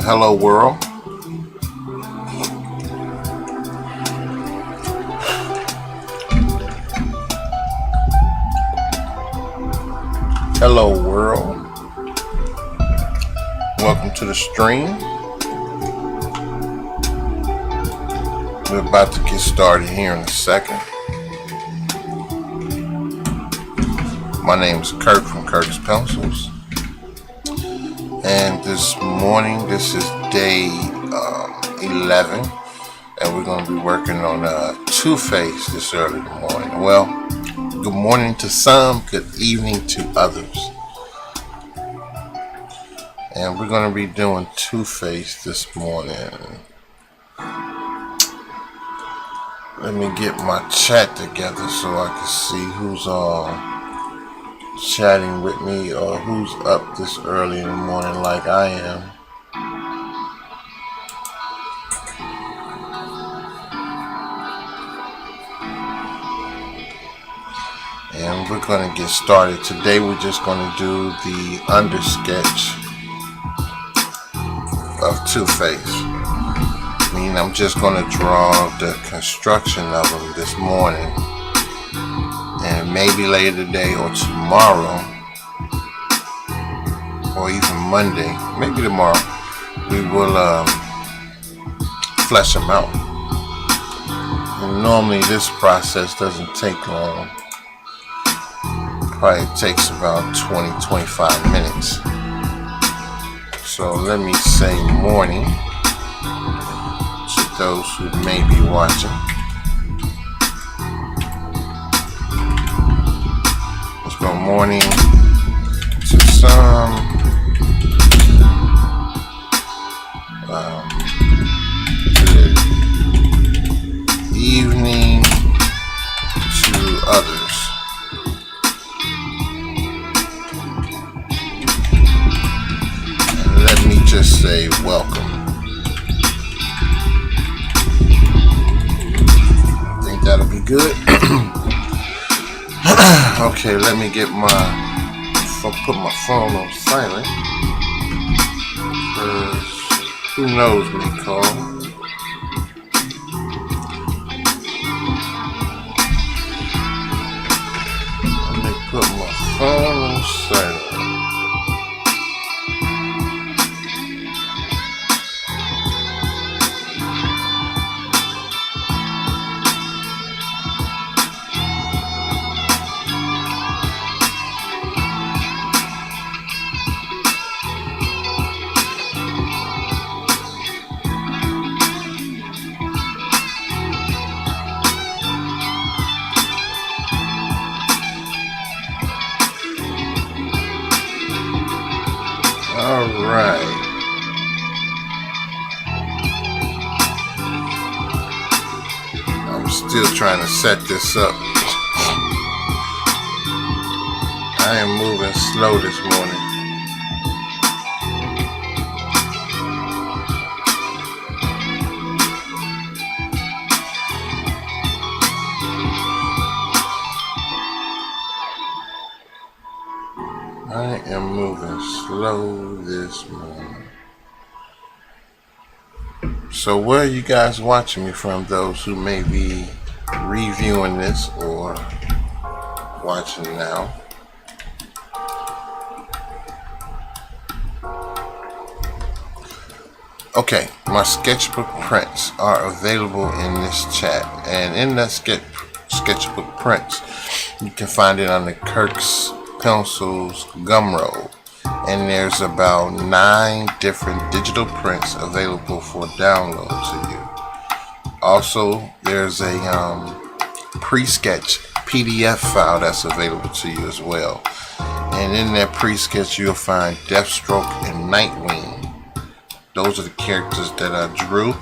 Hello world. Hello world. Welcome to the stream. We're about to get started here in a second. My name is Kirk from Kirk's Pencils. And this morning, this is day 11. And we're going to be working on Two-Face this early in the morning. Well, good morning to some, good evening to others. And we're going to be doing Two-Face this morning. Let me get my chat together so I can see who's chatting with me or who's up this early in the morning like I am. And we're going to get started. Today we're just going to do the undersketch of Two-Face. Meaning I'm just going to draw the construction of them this morning. And maybe later today or tomorrow, or even Monday, maybe tomorrow, we will flesh them out. And normally this process doesn't take long. Probably takes about 20-25 minutes. So let me say morning to those who may be watching. Good morning to some. Good evening to others. And let me just say welcome. I think that'll be good. Okay, let me get put my phone on silent, because who knows when you call. Let me put my phone on silent. Alright. I'm still trying to set this up. I am moving slow this morning. I am moving slow this morning. So where are you guys watching me from, those who may be reviewing this or watching now? Okay, my sketchbook prints are available in this chat. And in that sketchbook prints, you can find it on the Kirk's Pencils Gumroad, and there's about 9 different digital prints available for download to you. Also, there's a pre-sketch PDF file that's available to you as well, and in that pre-sketch you'll find Deathstroke and Nightwing. Those are the characters that I drew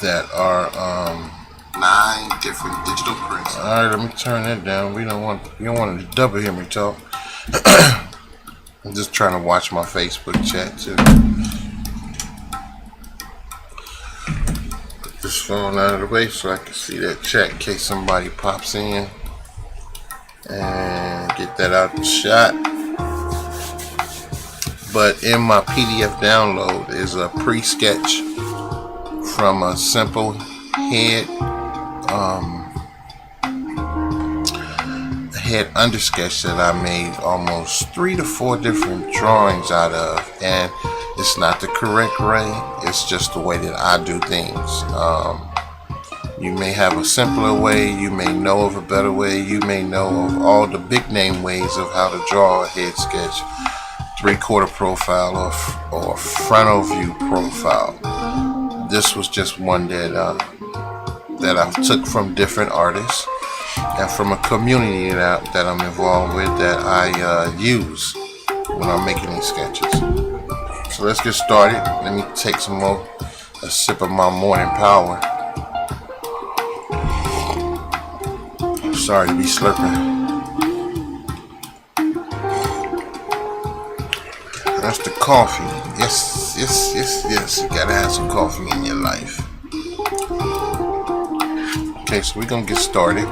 that are 9 different digital prints. Alright, let me turn that down. You don't want to double hear me talk. I'm just trying to watch my Facebook chat too. Put this phone out of the way so I can see that chat in case somebody pops in. And get that out the shot. But in my PDF download is a pre-sketch from a simple head undersketch that I made almost 3 to 4 different drawings out of, and it's not the correct way, it's just the way that I do things. You may have a simpler way, you may know of a better way, you may know of all the big name ways of how to draw a head sketch, 3/4 profile or frontal view profile. This was just one that I took from different artists and from a community that I'm involved with, that I use when I'm making these sketches. So let's get started. Let me take a sip of my morning power. Sorry to be slurping. That's the coffee. Yes. You gotta have some coffee in your life. Okay, so we're gonna get started.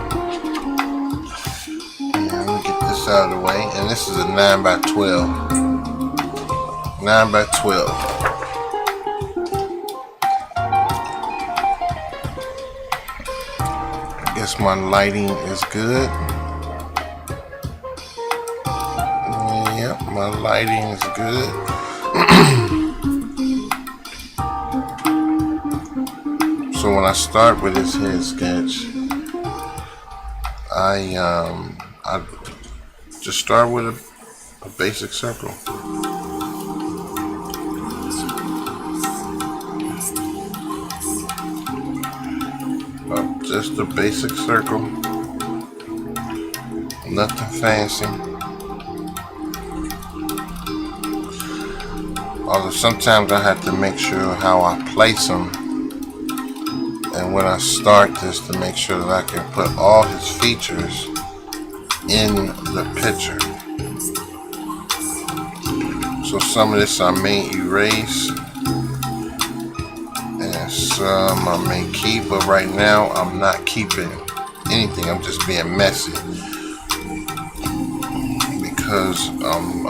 Let me get this out of the way. And this is a 9x12. 9x12. I guess my lighting is good. Yep, my lighting is good. So when I start with this head sketch, I just start with a basic circle. Just a basic circle, nothing fancy. Although sometimes I have to make sure how I place them, and when I start this, to make sure that I can put all his features in the picture. So some of this I may erase, and some I may keep, but right now I'm not keeping anything. I'm just being messy because I'm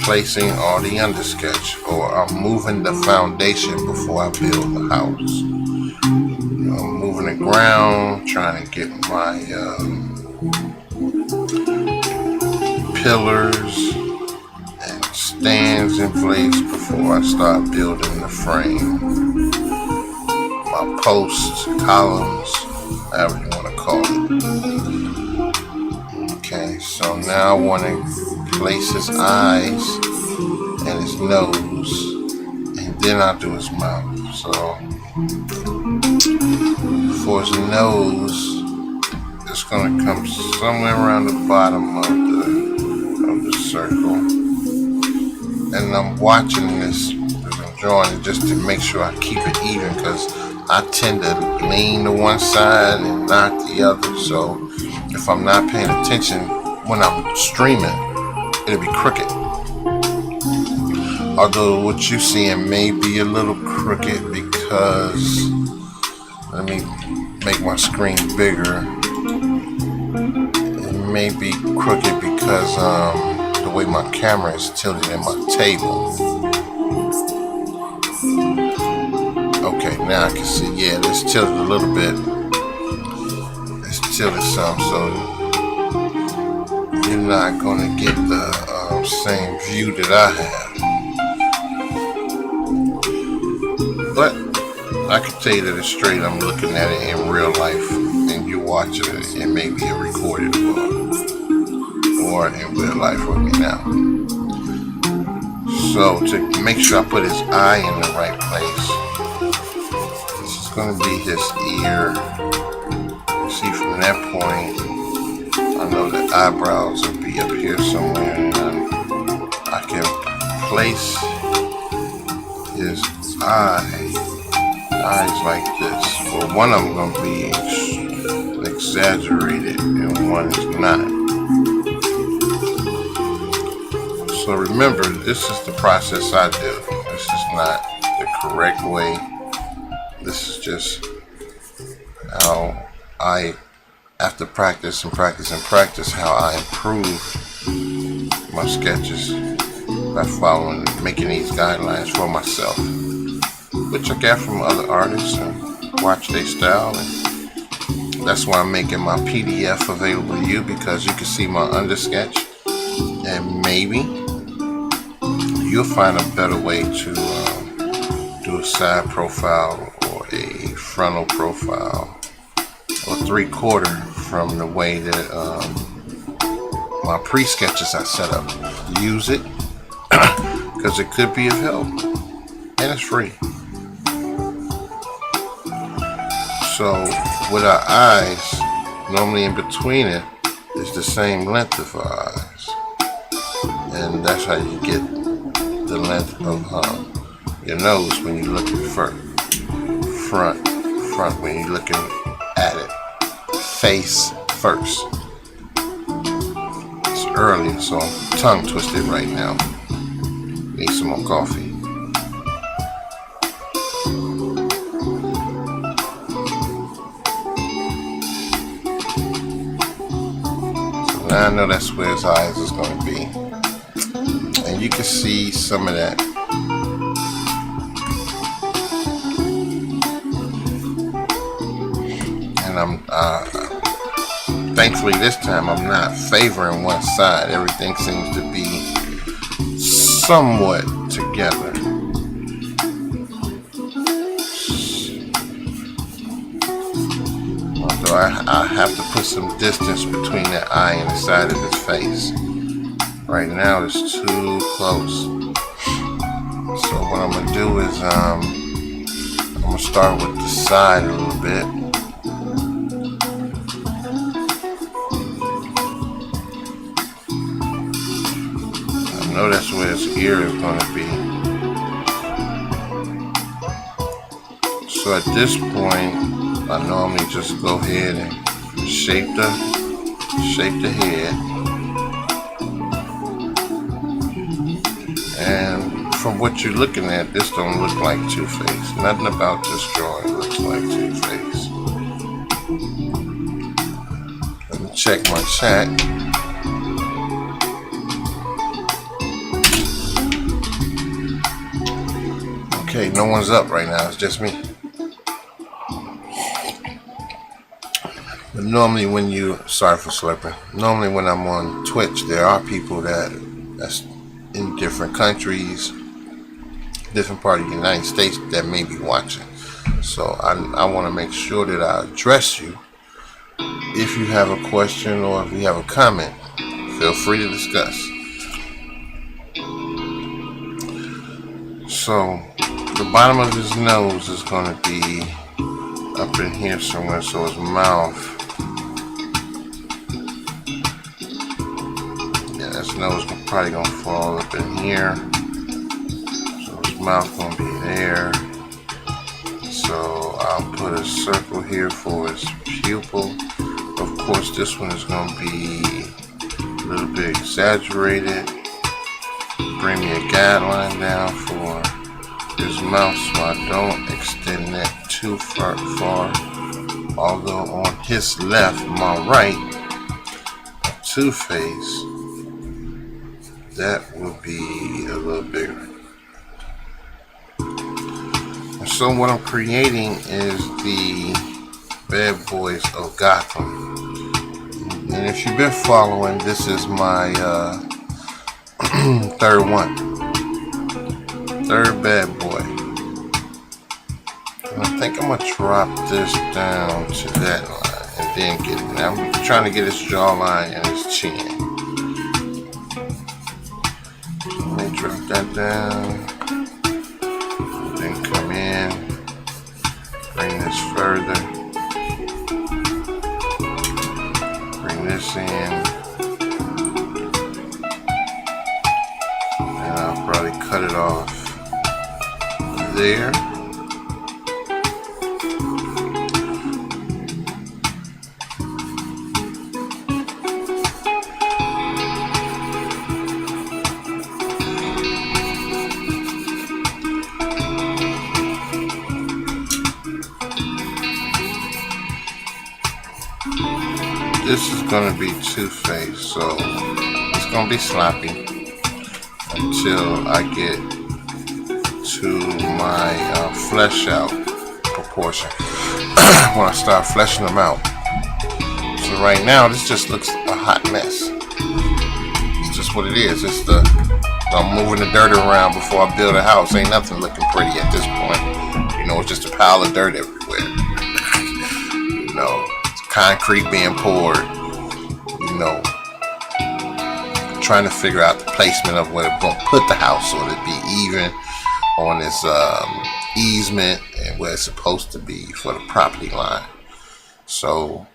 placing all the undersketch, or I'm moving the foundation before I build the house. I'm moving the ground, trying to get my pillars and stands in place before I start building the frame. My posts, columns, however you want to call it. Okay, so now I want to place his eyes and his nose, and then I'll do his mouth. So for his nose, it's going to come somewhere around the bottom of the circle, and I'm watching this as I'm drawing it just to make sure I keep it even, because I tend to lean to one side and not the other. So if I'm not paying attention when I'm streaming, it'll be crooked. Although what you're seeing may be a little crooked because, let me make my screen bigger. It may be crooked because the way my camera is tilted in my table. Okay, now I can see, yeah, it's tilted a little bit. It's tilted some, so you're not gonna get the same view that I have. But I can tell you that it's straight. I'm looking at it in real life, and you're watching it. It may be a recorded or in real life with me now. So to make sure I put his eye in the right place, this is going to be his ear. See, from that point, I know the eyebrows will be up here somewhere, and I can place his eyes like this. Well, one of them going to be exaggerated and one is not. So remember, this is the process I do. This is not the correct way. This is just how I, after practice and practice and practice, how I improve my sketches by following, making these guidelines for myself, which I got from other artists and watch their style. And that's why I'm making my PDF available to you, because you can see my undersketch, and maybe you'll find a better way to do a side profile or a frontal profile or 3/4 from the way that my pre-sketches are set up. Use it because it could be of help, and it's free. So with our eyes, normally in between it is the same length of our eyes, and that's how you get the length of your nose when you look at front when you're looking at it face first. It's early, so I'm tongue twisted right now. Need some more coffee. So now I know that's where his eyes is going to be, and you can see some of that. And I'm thankfully this time I'm not favoring one side. Everything seems to be somewhat together. Although I have to put some distance between the eye and the side of his face. Right now it's too close. So what I'm gonna do is I'm gonna start with the side a little bit. I know that's where his ear is going to be. So at this point, I normally just go ahead and shape the head. And from what you're looking at, this don't look like Two-Face. Nothing about this drawing looks like Two-Face. Let me check my chat. Okay, no one's up right now, it's just me. But normally when sorry for slurping, normally when I'm on Twitch, there are people that's in different countries, different part of the United States that may be watching. So I want to make sure that I address you. If you have a question or if you have a comment, feel free to discuss. So the bottom of his nose is going to be up in here somewhere, so his mouth, yeah, his nose is probably going to fall up in here, so his mouth going to be there. So I'll put a circle here for his pupil. Of course this one is going to be a little bit exaggerated. Bring me a guideline down for his mouth so I don't extend that too far. Although on his left, my right, Two-Face, that would be a little bigger. And so what I'm creating is the Bad Boys of Gotham. And if you've been following, this is my third Bad Boy. And I think I'm gonna drop this down to that line and then get it. Now I'm trying to get his jawline and his chin. Let me drop that down. Then come in, bring this further, bring this in. I'll probably cut it off there. This is going to be Two-Face, so it's gonna be sloppy until I get to my flesh out proportion. When I start fleshing them out. So right now, this just looks a hot mess. It's just what it is. It's I'm moving the dirt around before I build a house. Ain't nothing looking pretty at this point. You know, it's just a pile of dirt everywhere. You know, concrete being poured. You know, trying to figure out the placement of where I'm going to put the house so it'd be even on this easement and where it's supposed to be for the property line. So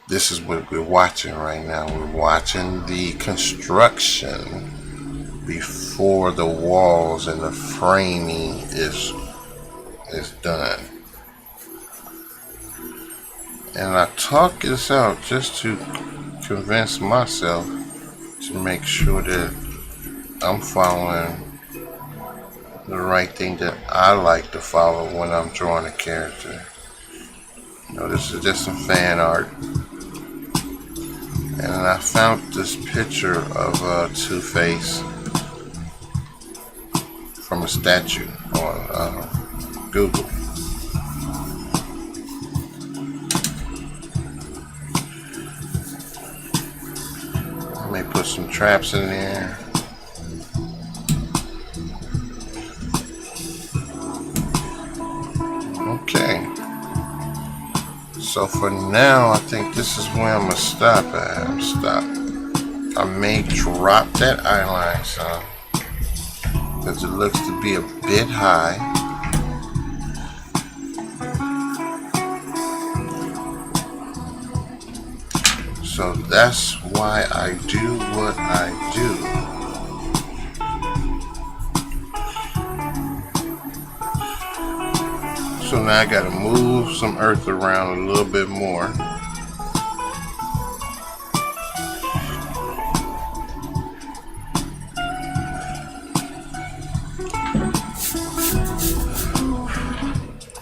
this is what we're watching right now. We're watching the construction before the walls and the framing is done. And I talk this out just to convince myself to make sure that I'm following the right thing that I like to follow when I'm drawing a character. You know, this is just some fan art. And I found this picture of Two-Face from a statue on Google. I may put some traps in there. Okay. So for now, I think this is where I'm gonna stop at. I may drop that eyeline some because it looks to be a bit high. So that's why I do what I do. So now I gotta move some earth around a little bit more.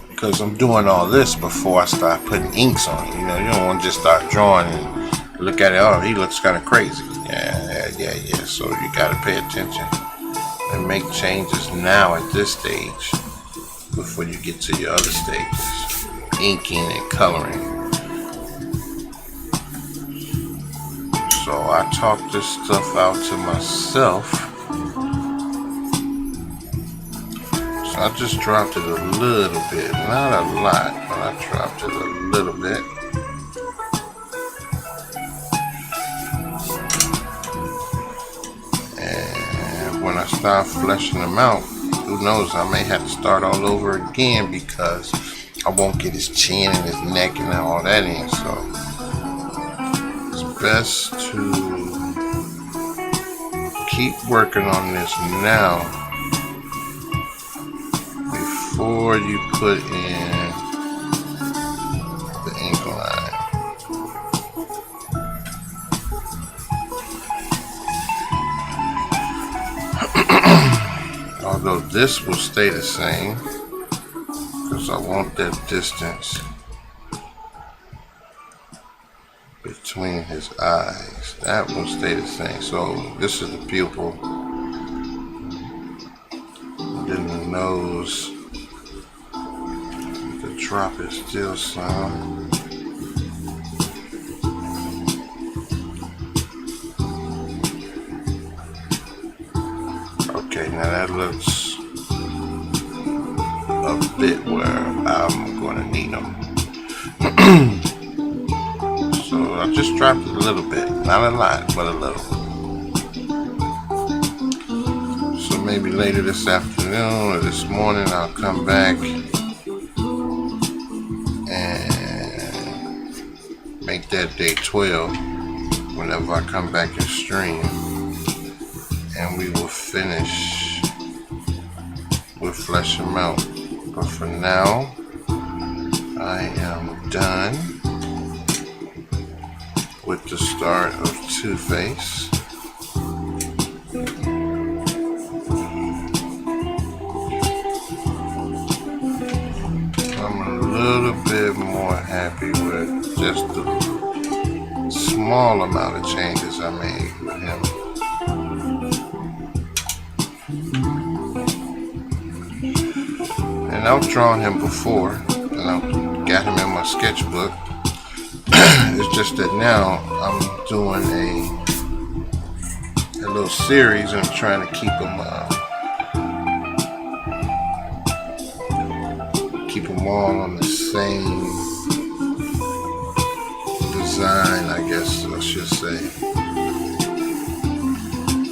Because I'm doing all this before I start putting inks on it. You know, you don't want to just start drawing and look at it, oh, he looks kind of crazy. Yeah. So you gotta pay attention and make changes now at this stage before you get to your other stages, inking and coloring. So I talk this stuff out to myself. So I just dropped it a little bit, not a lot, but I dropped it a little bit. And when I start fleshing them out, who knows, I may have to start all over again because I won't get his chin and his neck and all that in. So it's best to keep working on this now before you put in the ink line. Although this will stay the same because I want that distance between his eyes. That will stay the same. So this is the pupil. Then the nose. The drop is still some. Okay, now that looks a bit where I'm going to need them. So I just dropped it a little bit, not a lot, but a little. So maybe later this afternoon or this morning I'll come back and make that day 12 whenever I come back and stream. And we will finish with flesh them out. But for now, I am done with the start of Two-Face. I'm a little bit more happy with just the small amount of changes I made with him. And I've drawn him before, and I've got him in my sketchbook. It's just that now I'm doing a little series, and I'm trying to keep them all on the same design, I guess I should say.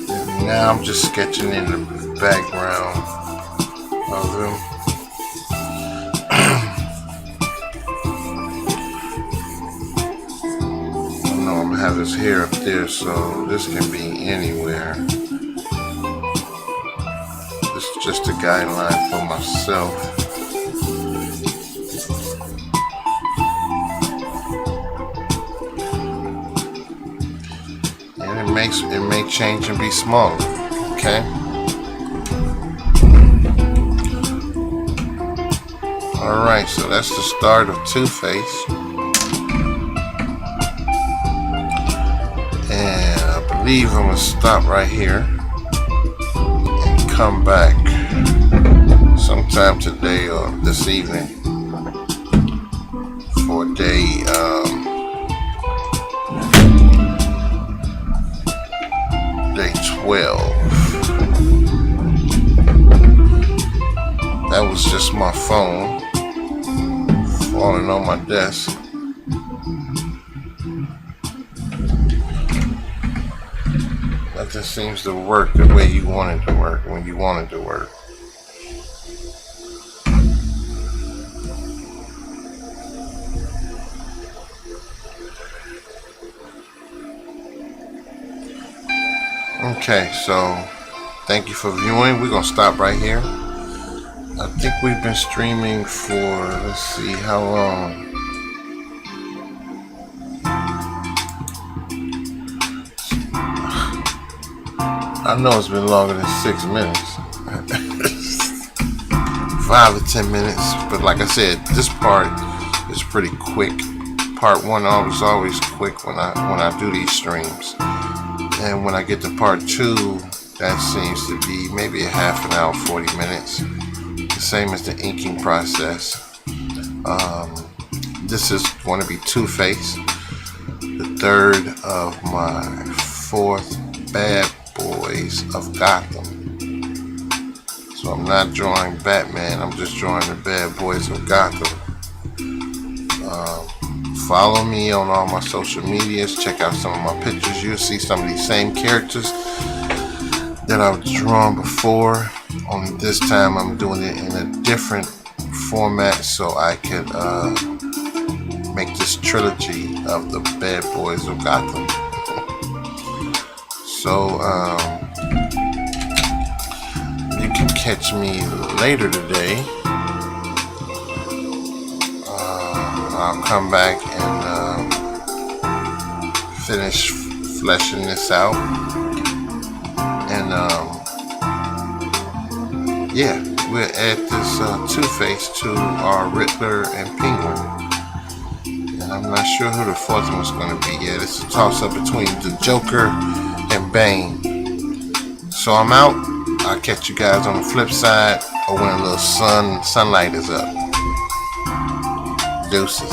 And now I'm just sketching in the background of him. Have his hair up there, so this can be anywhere. This is just a guideline for myself. And it may change and be smaller. Okay. Alright, so that's the start of Two-Face. I believe I'm gonna stop right here and come back sometime today or this evening for day 12. That was just my phone falling on my desk. Nothing seems to work the way you want it to work when you want it to work. Okay, so thank you for viewing. We're gonna stop right here. I think we've been streaming for, let's see how long. I know it's been longer than 6 minutes. 5 or 10 minutes. But like I said, this part is pretty quick. Part 1 is always quick when I do these streams. And when I get to part 2, that seems to be maybe a half an hour, 40 minutes. The same as the inking process. This is going to be Two-Face, the third of my 4th Bad Boys of Gotham. So I'm not drawing Batman, I'm just drawing the Bad Boys of Gotham. Follow me on all my social medias, check out some of my pictures. You'll see some of these same characters that I've drawn before, only this time I'm doing it in a different format so I could make this trilogy of the Bad Boys of Gotham. So you can catch me later today. I'll come back and finish fleshing this out. And yeah, we'll add this Two-Face to our Riddler and Penguin. And I'm not sure who the 4th one's going to be yet. It's a toss-up between the Joker and Bane. So I'm out. I'll catch you guys on the flip side or when a little sunlight is up. Deuces.